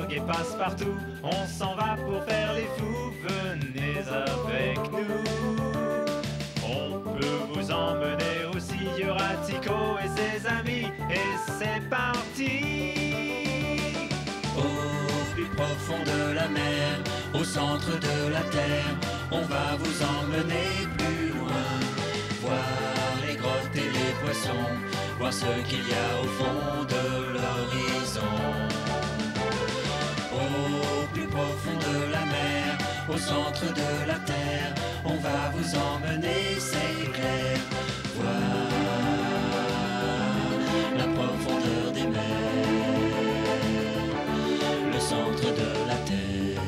drogue et passe-partout. On s'en va pour faire les fous, venez avec nous. On peut vous emmener aussi, il y aura Tico et ses amis, et c'est parti. Au plus profond de la mer, au centre de la terre, on va vous emmener plus loin. Voir les grottes et les poissons, voir ce qu'il y a au fond de l'horizon. Au plus profond de la mer, au centre de la terre, on va vous emmener, c'est clair. Voir la profondeur des mers, le centre de la terre.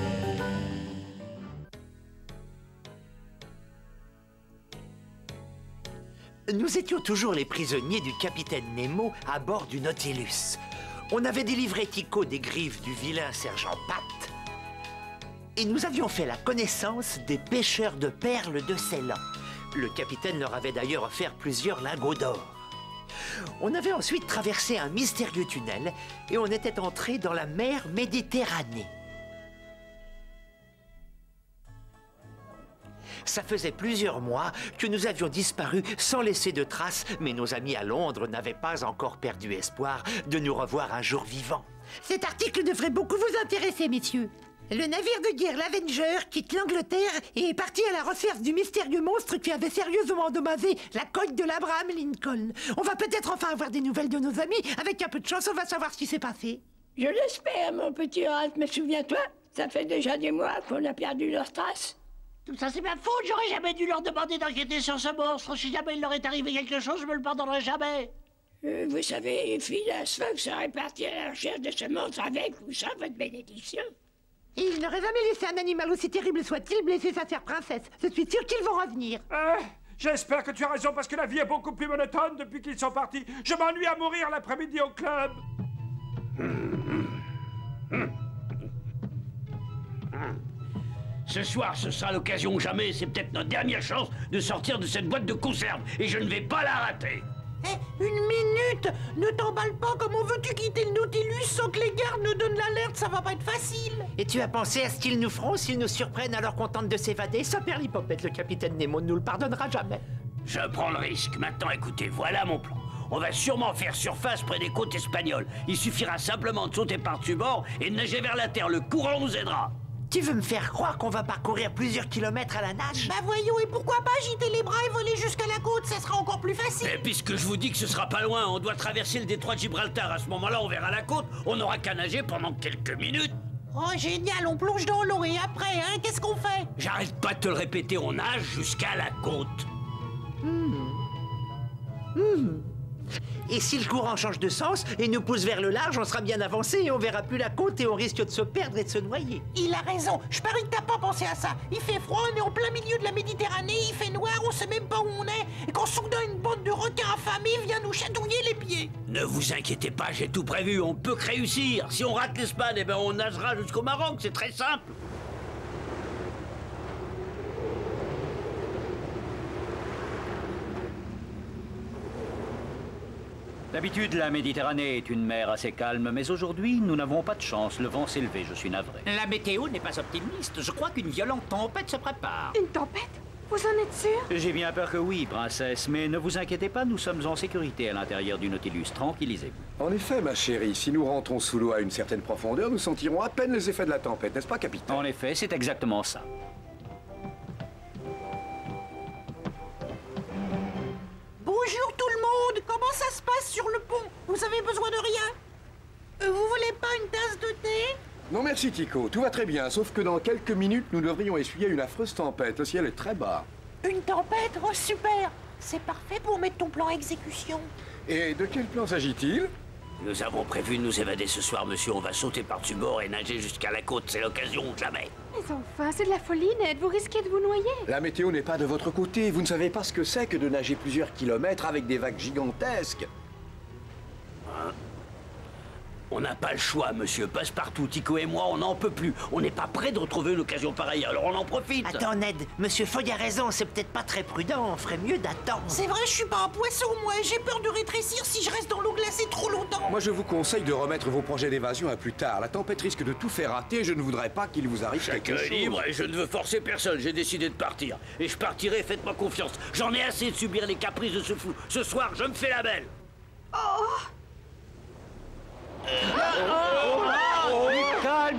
Nous étions toujours les prisonniers du capitaine Nemo à bord du Nautilus. On avait délivré Tico des griffes du vilain sergent Pat. Et nous avions fait la connaissance des pêcheurs de perles de Ceylan. Le capitaine leur avait d'ailleurs offert plusieurs lingots d'or. On avait ensuite traversé un mystérieux tunnel et on était entré dans la mer Méditerranée. Ça faisait plusieurs mois que nous avions disparu sans laisser de traces, mais nos amis à Londres n'avaient pas encore perdu espoir de nous revoir un jour vivants. Cet article devrait beaucoup vous intéresser, messieurs. Le navire de guerre l'Avenger quitte l'Angleterre et est parti à la recherche du mystérieux monstre qui avait sérieusement endommagé la coque de l'Abraham Lincoln. On va peut-être enfin avoir des nouvelles de nos amis. Avec un peu de chance, on va savoir ce qui s'est passé. Je l'espère, mon petit Ralph, mais souviens-toi, ça fait déjà des mois qu'on a perdu leurs traces. Tout ça, c'est ma faute. J'aurais jamais dû leur demander d'enquêter sur ce monstre. Si jamais il leur est arrivé quelque chose, je me le pardonnerai jamais. Vous savez, Phileas Fogg serait parti à la recherche de ce monstre avec ou sans votre bénédiction. Et il n'aurait jamais laissé un animal aussi terrible soit-il blesser sa chère princesse. Je suis sûr qu'ils vont revenir. J'espère que tu as raison parce que la vie est beaucoup plus monotone depuis qu'ils sont partis. Je m'ennuie à mourir l'après-midi au club. Ce soir, ce sera l'occasion ou jamais. C'est peut-être notre dernière chance de sortir de cette boîte de conserve. Et je ne vais pas la rater. Une minute! Ne t'emballe pas, comment veux-tu quitter le Nautilus sans que les gardes nous donnent l'alerte? Ça va pas être facile! Et tu as pensé à ce qu'ils nous feront s'ils nous surprennent alors qu'on tente de s'évader? Ça perd l'hypopète, le capitaine Nemo ne nous le pardonnera jamais. Je prends le risque. Maintenant, écoutez, voilà mon plan. On va sûrement faire surface près des côtes espagnoles. Il suffira simplement de sauter par-dessus bord et de nager vers la terre. Le courant nous aidera. Tu veux me faire croire qu'on va parcourir plusieurs kilomètres à la nage? Bah voyons, et pourquoi pas agiter les bras et voler jusqu'à la côte? Ça sera encore plus facile! Et puisque je vous dis que ce sera pas loin, on doit traverser le détroit de Gibraltar. À ce moment-là, on verra la côte. On n'aura qu'à nager pendant quelques minutes. Oh génial, on plonge dans l'eau et après, hein, qu'est-ce qu'on fait? J'arrête pas de te le répéter, on nage jusqu'à la côte. Et si le courant change de sens et nous pousse vers le large, on sera bien avancé et on verra plus la côte et on risque de se perdre et de se noyer. Il a raison, je parie que t'as pas pensé à ça. Il fait froid, on est en plein milieu de la Méditerranée, il fait noir, on sait même pas où on est. Et quand soudain une bande de requins affamés vient nous chatouiller les pieds. Ne vous inquiétez pas, j'ai tout prévu, on peut que réussir. Si on rate l'Espagne, eh ben on nagera jusqu'au Maroc, c'est très simple. D'habitude, la Méditerranée est une mer assez calme, mais aujourd'hui, nous n'avons pas de chance. Le vent s'est levé, je suis navré. La météo n'est pas optimiste. Je crois qu'une violente tempête se prépare. Une tempête? Vous en êtes sûr? J'ai bien peur que oui, princesse, mais ne vous inquiétez pas, nous sommes en sécurité à l'intérieur du Nautilus. Tranquillisez-vous. En effet, ma chérie, si nous rentrons sous l'eau à une certaine profondeur, nous sentirons à peine les effets de la tempête, n'est-ce pas, capitaine? En effet, c'est exactement ça. Bonjour tout le monde, comment ça se passe sur le pont? Vous avez besoin de rien? Vous voulez pas une tasse de thé? Non merci, Tico, tout va très bien, sauf que dans quelques minutes, nous devrions essuyer une affreuse tempête. Le ciel est très bas. Une tempête? Oh super! C'est parfait pour mettre ton plan à exécution. Et de quel plan s'agit-il? Nous avons prévu de nous évader ce soir, monsieur. On va sauter par-dessus bord et nager jusqu'à la côte. C'est l'occasion ou jamais. Mais enfin, c'est de la folie, Ned. Vous risquez de vous noyer. La météo n'est pas de votre côté. Vous ne savez pas ce que c'est que de nager plusieurs kilomètres avec des vagues gigantesques. On n'a pas le choix, monsieur. Passepartout, Tico et moi, on n'en peut plus. On n'est pas prêt de retrouver une occasion pareille, alors on en profite. Attends, Ned, monsieur Fogg a raison, c'est peut-être pas très prudent, on ferait mieux d'attendre. C'est vrai, je suis pas un poisson, moi. J'ai peur de rétrécir si je reste dans l'eau glacée trop longtemps. Moi, je vous conseille de remettre vos projets d'évasion à plus tard. La tempête risque de tout faire rater et je ne voudrais pas qu'il vous arrive quelque chose. Chacun est libre et je ne veux forcer personne. J'ai décidé de partir. Et je partirai, faites-moi confiance. J'en ai assez de subir les caprices de ce fou. Ce soir, je me fais la belle.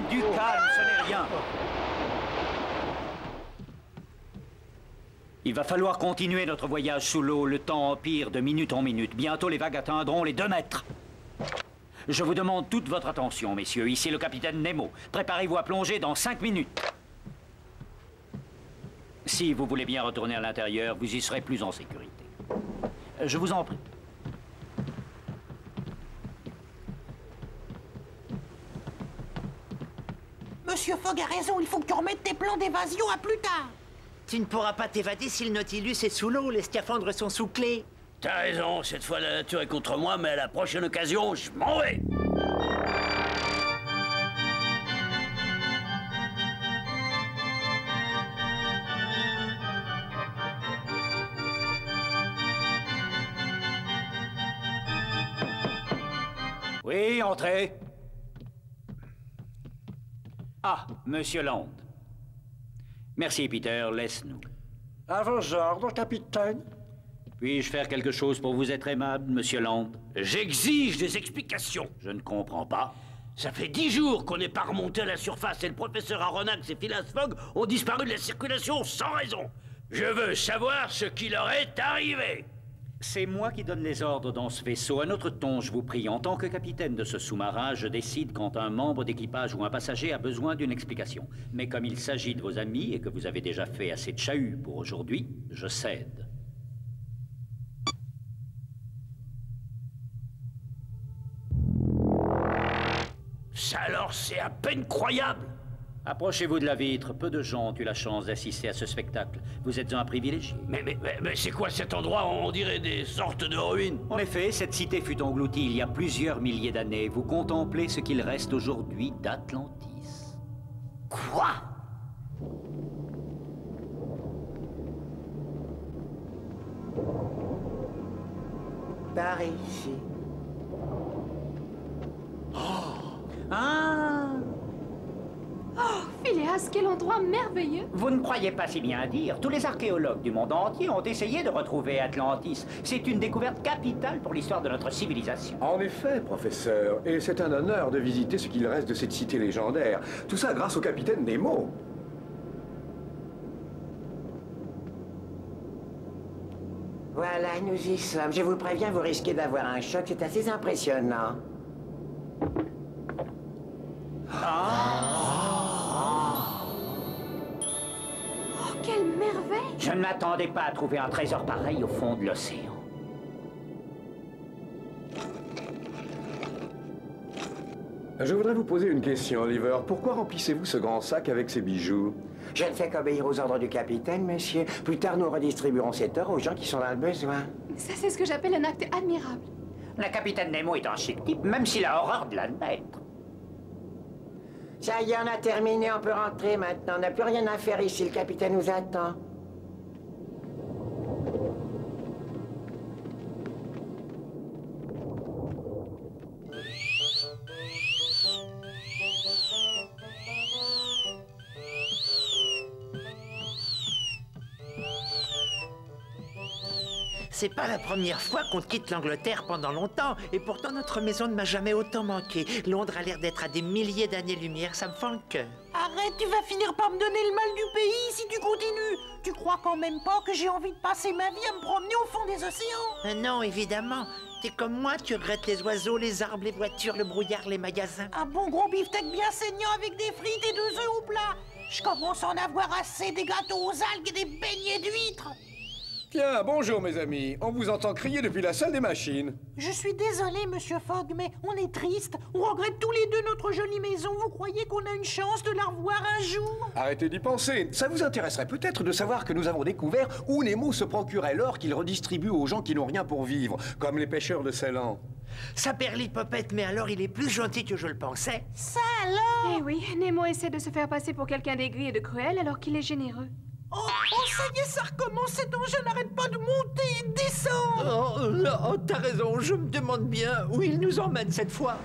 Du calme, ce n'est rien. Il va falloir continuer notre voyage sous l'eau. Le temps empire de minute en minute. Bientôt, les vagues atteindront les 2 mètres. Je vous demande toute votre attention, messieurs. Ici le capitaine Nemo. Préparez-vous à plonger dans 5 minutes. Si vous voulez bien retourner à l'intérieur, vous y serez plus en sécurité. Je vous en prie. Monsieur Fogg a raison, il faut que tu remettes tes plans d'évasion à plus tard. Tu ne pourras pas t'évader si le Nautilus est sous l'eau, les scaphandres sont sous clé. T'as raison, cette fois la nature est contre moi, mais à la prochaine occasion, je m'en vais. Oui, entrez. Ah, Monsieur Land. Merci, Peter, laisse-nous. À vos ordres, capitaine. Puis-je faire quelque chose pour vous être aimable, Monsieur Land? J'exige des explications. Je ne comprends pas. Ça fait 10 jours qu'on n'est pas remonté à la surface et le professeur Aronnax et Phileas Fogg ont disparu de la circulation sans raison. Je veux savoir ce qui leur est arrivé. C'est moi qui donne les ordres dans ce vaisseau. À notre ton, je vous prie, en tant que capitaine de ce sous-marin, je décide quand un membre d'équipage ou un passager a besoin d'une explication. Mais comme il s'agit de vos amis et que vous avez déjà fait assez de chahut pour aujourd'hui, je cède. Ça alors, c'est à peine croyable. Approchez-vous de la vitre. Peu de gens ont eu la chance d'assister à ce spectacle. Vous êtes un privilégié. Mais c'est quoi cet endroit? On dirait des sortes de ruines. En effet, cette cité fut engloutie il y a plusieurs milliers d'années. Vous contemplez ce qu'il reste aujourd'hui d'Atlantis. Quoi? Par ici. Ah! Oh, Phileas, quel endroit merveilleux! Vous ne croyez pas si bien dire. Tous les archéologues du monde entier ont essayé de retrouver Atlantis. C'est une découverte capitale pour l'histoire de notre civilisation. En effet, professeur, et c'est un honneur de visiter ce qu'il reste de cette cité légendaire. Tout ça grâce au capitaine Nemo. Voilà, nous y sommes. Je vous préviens, vous risquez d'avoir un choc, c'est assez impressionnant. Oh, quelle merveille! Je ne m'attendais pas à trouver un trésor pareil au fond de l'océan. Je voudrais vous poser une question, Oliver. Pourquoi remplissez-vous ce grand sac avec ces bijoux? Je ne fais qu'obéir aux ordres du capitaine, monsieur. Plus tard, nous redistribuerons cet or aux gens qui sont dans le besoin. Ça, c'est ce que j'appelle un acte admirable. Le capitaine Nemo est un chic type, même s'il a horreur de l'admettre. Ça y est, on a terminé, on peut rentrer maintenant. On n'a plus rien à faire ici, le capitaine nous attend. C'est pas la première fois qu'on quitte l'Angleterre pendant longtemps, et pourtant notre maison ne m'a jamais autant manqué. Londres a l'air d'être à des milliers d'années-lumière, ça me fend le cœur. Arrête, tu vas finir par me donner le mal du pays si tu continues. Tu crois quand même pas que j'ai envie de passer ma vie à me promener au fond des océans? Non, évidemment. T'es comme moi, tu regrettes les oiseaux, les arbres, les voitures, le brouillard, les magasins. Un bon gros beefsteak bien saignant avec des frites et 2 œufs au plat. Je commence à en avoir assez des gâteaux aux algues et des beignets d'huîtres. Tiens, bonjour mes amis. On vous entend crier depuis la salle des machines. Je suis désolé, monsieur Fogg, mais on est triste. On regrette tous les deux notre jolie maison. Vous croyez qu'on a une chance de la revoir un jour? Arrêtez d'y penser. Ça vous intéresserait peut-être de savoir que nous avons découvert où Nemo se procurait l'or qu'il redistribue aux gens qui n'ont rien pour vivre, comme les pêcheurs de Ceylan. Saperlipopette, mais alors il est plus gentil que je le pensais. Ça alors? Eh oui, Nemo essaie de se faire passer pour quelqu'un d'aigri et de cruel alors qu'il est généreux. Oh, ça y est, ça recommence, cet engin n'arrête pas de monter et de descendre. Oh, là, t'as raison, je me demande bien où il nous emmène cette fois.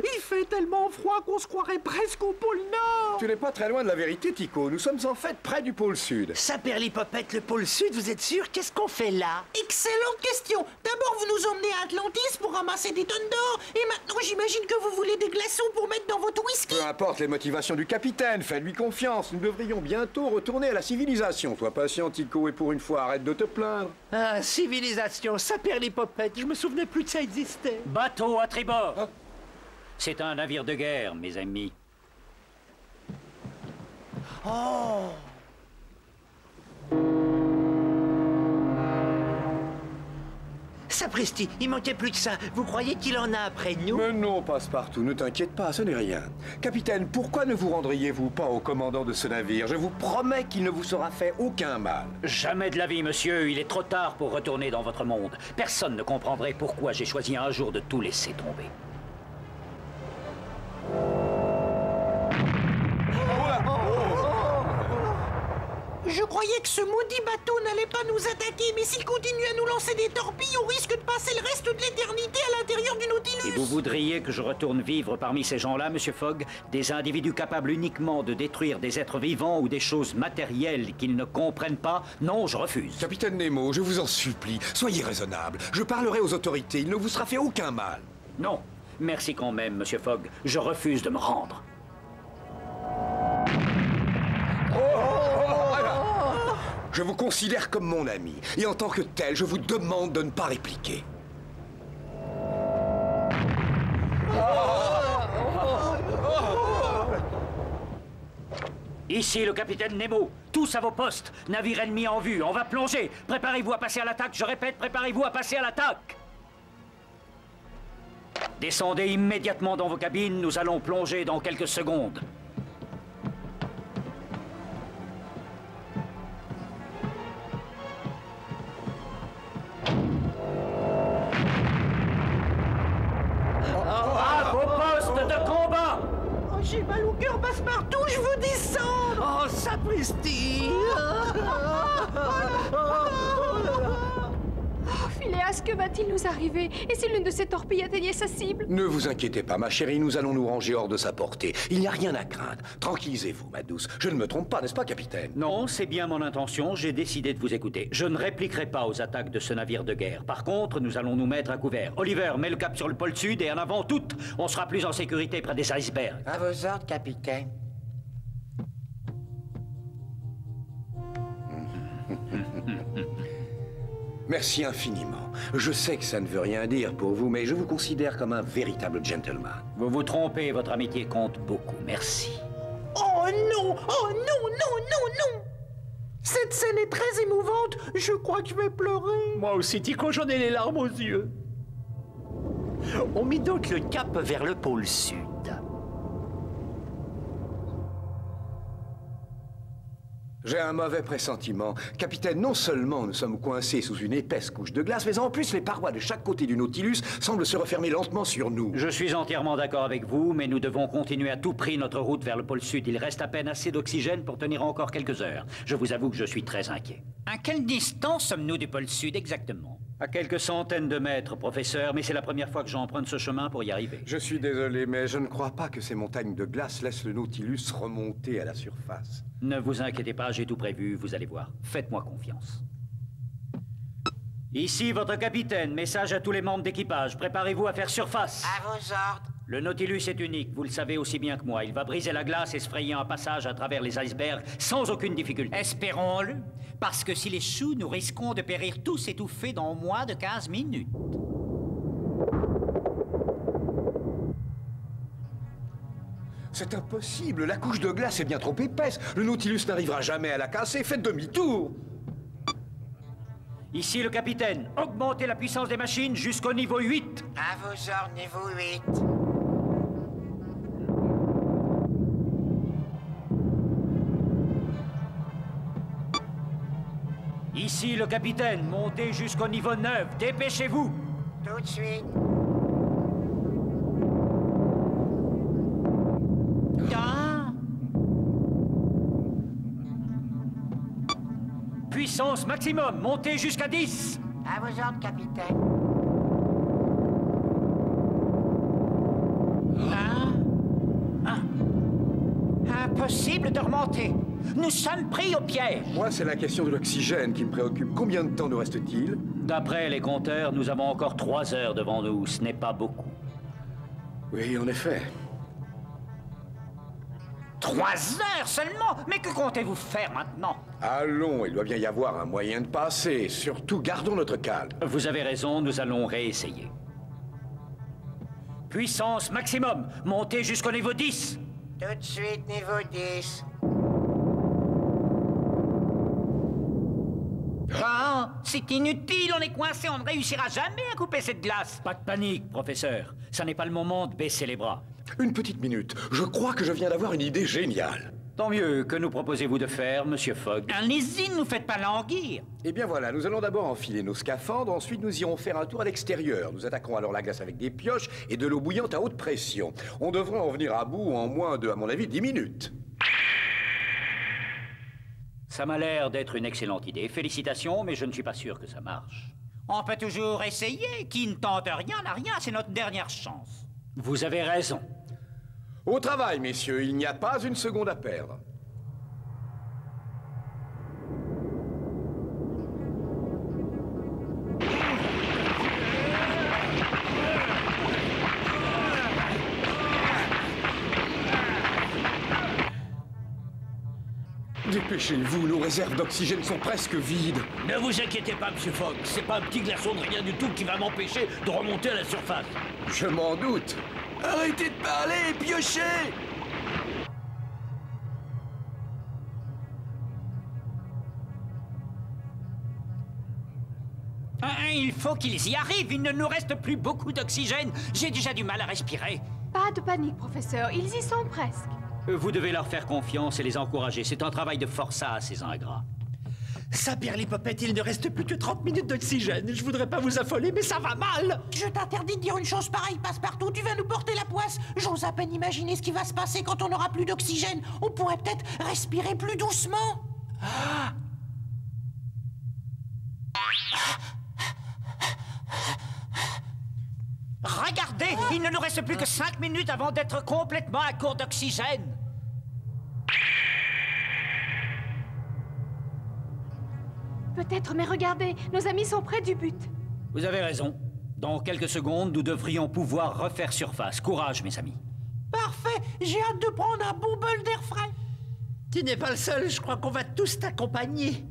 Il fait tellement froid qu'on se croirait presque au pôle Nord. Tu n'es pas très loin de la vérité, Tycho. Nous sommes en fait près du pôle Sud. Saperlipopette, le pôle Sud, vous êtes sûr? Qu'est-ce qu'on fait là? Excellente question. D'abord, vous nous emmenez à Atlantis pour ramasser des tonnes d'or. Et maintenant, j'imagine que vous voulez des glaçons pour mettre dans votre whisky. Peu importe les motivations du capitaine, fais-lui confiance. Nous devrions bientôt retourner à la civilisation. Sois patient, Tycho, et pour une fois, arrête de te plaindre. Ah, civilisation, Saperlipopette, je me souvenais plus que ça existait. Bateau à tribord. Ah. C'est un navire de guerre, mes amis. Oh! Sapristi, il manquait plus que ça. Vous croyez qu'il en a après nous? Mais non, Passepartout, ne t'inquiète pas, ce n'est rien. Capitaine, pourquoi ne vous rendriez-vous pas au commandant de ce navire? Je vous promets qu'il ne vous sera fait aucun mal. Jamais de la vie, monsieur. Il est trop tard pour retourner dans votre monde. Personne ne comprendrait pourquoi j'ai choisi un jour de tout laisser tomber. Je croyais que ce maudit bateau n'allait pas nous attaquer, mais s'il continue à nous lancer des torpilles, on risque de passer le reste de l'éternité à l'intérieur du Nautilus. Et vous voudriez que je retourne vivre parmi ces gens-là, monsieur Fogg? Des individus capables uniquement de détruire des êtres vivants ou des choses matérielles qu'ils ne comprennent pas? Non, je refuse. Capitaine Nemo, je vous en supplie, soyez raisonnable. Je parlerai aux autorités, il ne vous sera fait aucun mal. Non, merci quand même, monsieur Fogg. Je refuse de me rendre. Je vous considère comme mon ami, et en tant que tel, je vous demande de ne pas répliquer. Ici le capitaine Nemo. Tous à vos postes. Navire ennemi en vue. On va plonger. Préparez-vous à passer à l'attaque. Je répète, préparez-vous à passer à l'attaque. Descendez immédiatement dans vos cabines. Nous allons plonger dans quelques secondes. À vos postes de combat! Oh, j'ai mal au cœur, Passepartout, je veux descendre! Oh, sapristi! Oh, Phileas, que va-t-il nous arriver? Et si l'une de ces torpilles atteignait sa cible? Ne vous inquiétez pas, ma chérie, nous allons nous ranger hors de sa portée. Il n'y a rien à craindre. Tranquillisez-vous, ma douce. Je ne me trompe pas, n'est-ce pas, capitaine? Non, c'est bien mon intention. J'ai décidé de vous écouter. Je ne répliquerai pas aux attaques de ce navire de guerre. Par contre, nous allons nous mettre à couvert. Oliver, mets le cap sur le pôle Sud et en avant toutes. On sera plus en sécurité près des icebergs. À vos ordres, capitaine. Merci infiniment. Je sais que ça ne veut rien dire pour vous, mais je vous considère comme un véritable gentleman. Vous vous trompez, votre amitié compte beaucoup. Merci. Oh non! Oh non, non, non, non! Cette scène est très émouvante. Je crois que je vais pleurer. Moi aussi, Tycho, j'en ai les larmes aux yeux. On mit donc le cap vers le pôle Sud. J'ai un mauvais pressentiment. Capitaine, non seulement nous sommes coincés sous une épaisse couche de glace, mais en plus les parois de chaque côté du Nautilus semblent se refermer lentement sur nous. Je suis entièrement d'accord avec vous, mais nous devons continuer à tout prix notre route vers le pôle Sud. Il reste à peine assez d'oxygène pour tenir encore quelques heures. Je vous avoue que je suis très inquiet. À quelle distance sommes-nous du pôle Sud exactement? À quelques centaines de mètres, professeur, mais c'est la première fois que j'emprunte ce chemin pour y arriver. Je suis désolé, mais je ne crois pas que ces montagnes de glace laissent le Nautilus remonter à la surface. Ne vous inquiétez pas, j'ai tout prévu, vous allez voir. Faites-moi confiance. Ici votre capitaine, message à tous les membres d'équipage. Préparez-vous à faire surface. À vos ordres. Le Nautilus est unique, vous le savez aussi bien que moi. Il va briser la glace et se frayer un passage à travers les icebergs sans aucune difficulté. Espérons-le, parce que s'il échoue, nous risquons de périr tous étouffés dans moins de 15 minutes. C'est impossible, la couche de glace est bien trop épaisse. Le Nautilus n'arrivera jamais à la casser, faites demi-tour. Ici le capitaine. Augmentez la puissance des machines jusqu'au niveau 8. À vos ordres, niveau 8. Ici le capitaine. Montez jusqu'au niveau 9. Dépêchez-vous. Tout de suite. Puissance maximum, montez jusqu'à 10. À vos ordres, capitaine. Impossible de remonter. Nous sommes pris au piège. Moi, c'est la question de l'oxygène qui me préoccupe. Combien de temps nous reste-t-il? D'après les compteurs, nous avons encore 3 heures devant nous. Ce n'est pas beaucoup. Oui, en effet. 3 heures seulement? Mais que comptez-vous faire maintenant? Allons, il doit bien y avoir un moyen de passer. Surtout, gardons notre calme. Vous avez raison, nous allons réessayer. Puissance maximum, montez jusqu'au niveau 10. Tout de suite, niveau 10. Ah, c'est inutile, on est coincé, on ne réussira jamais à couper cette glace. Pas de panique, professeur. Ça n'est pas le moment de baisser les bras. Une petite minute. Je crois que je viens d'avoir une idée géniale. Tant mieux. Que nous proposez-vous de faire, monsieur Fogg? Allez-y, ne nous faites pas languir. Eh bien voilà, nous allons d'abord enfiler nos scaphandres, ensuite nous irons faire un tour à l'extérieur. Nous attaquerons alors la glace avec des pioches et de l'eau bouillante à haute pression. On devrait en venir à bout en moins de, à mon avis, 10 minutes. Ça m'a l'air d'être une excellente idée. Félicitations, mais je ne suis pas sûr que ça marche. On peut toujours essayer. Qui ne tente rien n'a rien, c'est notre dernière chance. Vous avez raison. Au travail, messieurs, il n'y a pas une seconde à perdre. Dépêchez-vous, nos réserves d'oxygène sont presque vides. Ne vous inquiétez pas, monsieur Fogg. C'est pas un petit glaçon de rien du tout qui va m'empêcher de remonter à la surface. Je m'en doute. Arrêtez de parler et piochez! Il faut qu'ils y arrivent. Il ne nous reste plus beaucoup d'oxygène. J'ai déjà du mal à respirer. Pas de panique, professeur. Ils y sont presque. Vous devez leur faire confiance et les encourager. C'est un travail de forçat, ces ingrats. Saperlipopette, il ne reste plus que 30 minutes d'oxygène. Je voudrais pas vous affoler, mais ça va mal. Je t'interdis de dire une chose pareille, Passepartout. Tu vas nous porter la poisse. J'ose à peine imaginer ce qui va se passer quand on n'aura plus d'oxygène. On pourrait peut-être respirer plus doucement. Regardez, il ne nous reste plus que 5 minutes avant d'être complètement à court d'oxygène. Peut-être, mais regardez, nos amis sont près du but. Vous avez raison. Dans quelques secondes, nous devrions pouvoir refaire surface. Courage, mes amis. Parfait, j'ai hâte de prendre un bon bol d'air frais. Tu n'es pas le seul, je crois qu'on va tous t'accompagner.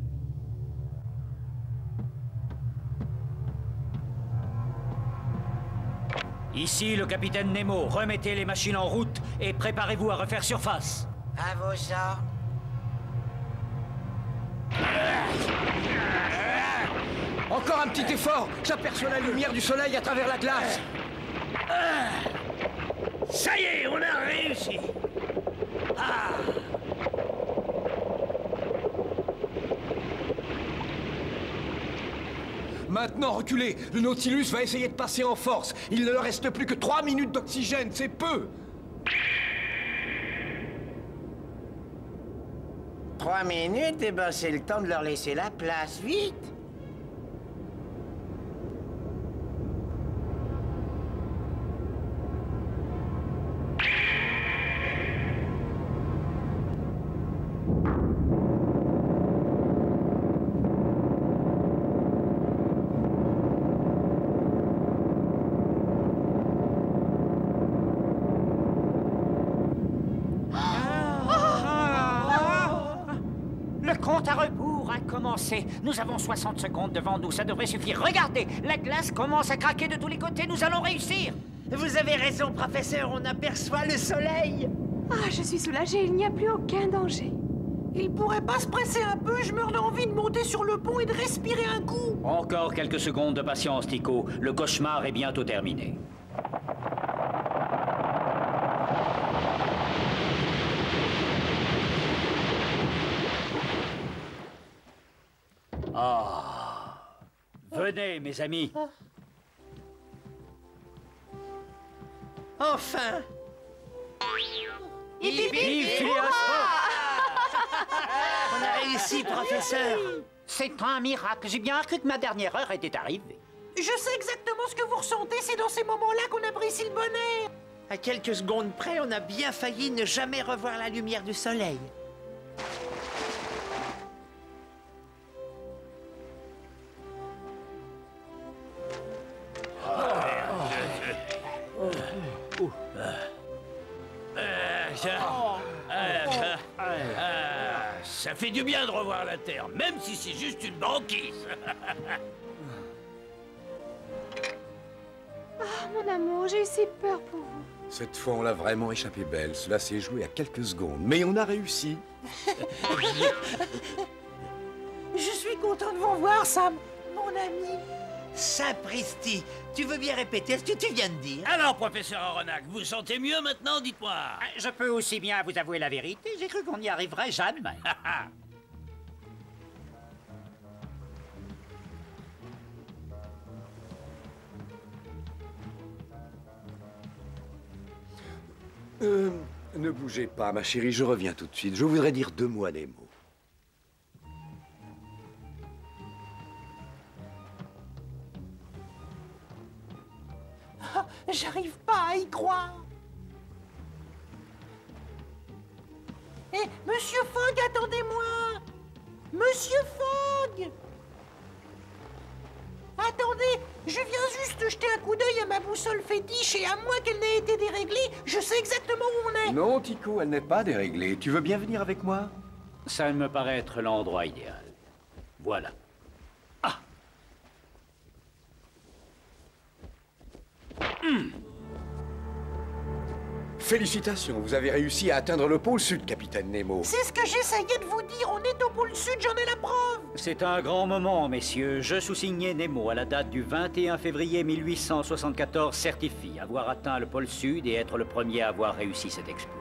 Ici le capitaine Nemo. Remettez les machines en route et préparez-vous à refaire surface. À vos ordres. Encore un petit effort. J'aperçois la lumière du soleil à travers la glace. Ça y est, on a réussi. Maintenant, reculez. Le Nautilus va essayer de passer en force. Il ne leur reste plus que 3 minutes d'oxygène. C'est peu. 3 minutes, eh ben c'est le temps de leur laisser la place. Vite! Nous avons 60 secondes devant nous, ça devrait suffire. Regardez, la glace commence à craquer de tous les côtés, nous allons réussir. Vous avez raison, professeur, on aperçoit le soleil. Ah, je suis soulagée, il n'y a plus aucun danger. Il pourrait pas se presser un peu? Je meurs d'envie de monter sur le pont et de respirer un coup. Encore quelques secondes de patience, Tico. Le cauchemar est bientôt terminé. Ah. Venez, mes amis. Enfin! On a réussi, professeur! C'est un miracle. J'ai bien cru que ma dernière heure était arrivée. Je sais exactement ce que vous ressentez. C'est dans ces moments-là qu'on apprécie le bonheur. À quelques secondes près, on a bien failli ne jamais revoir la lumière du soleil. Ça fait du bien de revoir la Terre, même si c'est juste une banquise. Ah, mon amour, j'ai eu si peur pour vous. Cette fois, on l'a vraiment échappé belle. Cela s'est joué à quelques secondes, mais on a réussi. Je suis content de vous voir, Sam, mon ami. Sapristi, tu veux bien répéter ce que tu viens de dire? Alors, professeur Aronnax, vous sentez mieux maintenant, dites-moi. Je peux aussi bien vous avouer la vérité. J'ai cru qu'on n'y arriverait jamais. Ne bougez pas, ma chérie, je reviens tout de suite. Je voudrais dire 2 mots à Nemo. J'arrive pas à y croire. Eh, Monsieur Fogg, attendez-moi. Monsieur Fogg. Attendez, je viens juste jeter un coup d'œil à ma boussole fétiche et à moins qu'elle n'ait été déréglée, je sais exactement où on est. Non, Tico, elle n'est pas déréglée. Tu veux bien venir avec moi? Ça me paraît être l'endroit idéal. Voilà. Félicitations, vous avez réussi à atteindre le pôle sud, capitaine Nemo. C'est ce que j'essayais de vous dire, on est au pôle sud, j'en ai la preuve. C'est un grand moment, messieurs. Je sous-signais Nemo à la date du 21 février 1874 certifie avoir atteint le pôle sud et être le premier à avoir réussi cet exploit.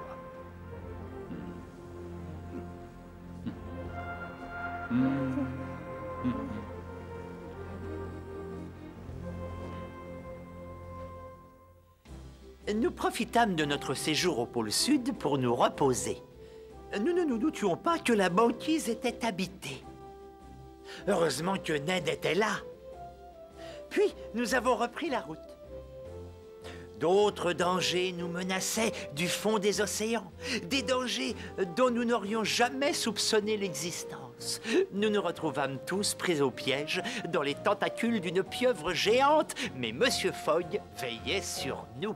Nous profitâmes de notre séjour au pôle Sud pour nous reposer. Nous ne nous doutions pas que la banquise était habitée. Heureusement que Ned était là. Puis, nous avons repris la route. D'autres dangers nous menaçaient du fond des océans. Des dangers dont nous n'aurions jamais soupçonné l'existence. Nous nous retrouvâmes tous pris au piège dans les tentacules d'une pieuvre géante, mais Monsieur Fogg veillait sur nous.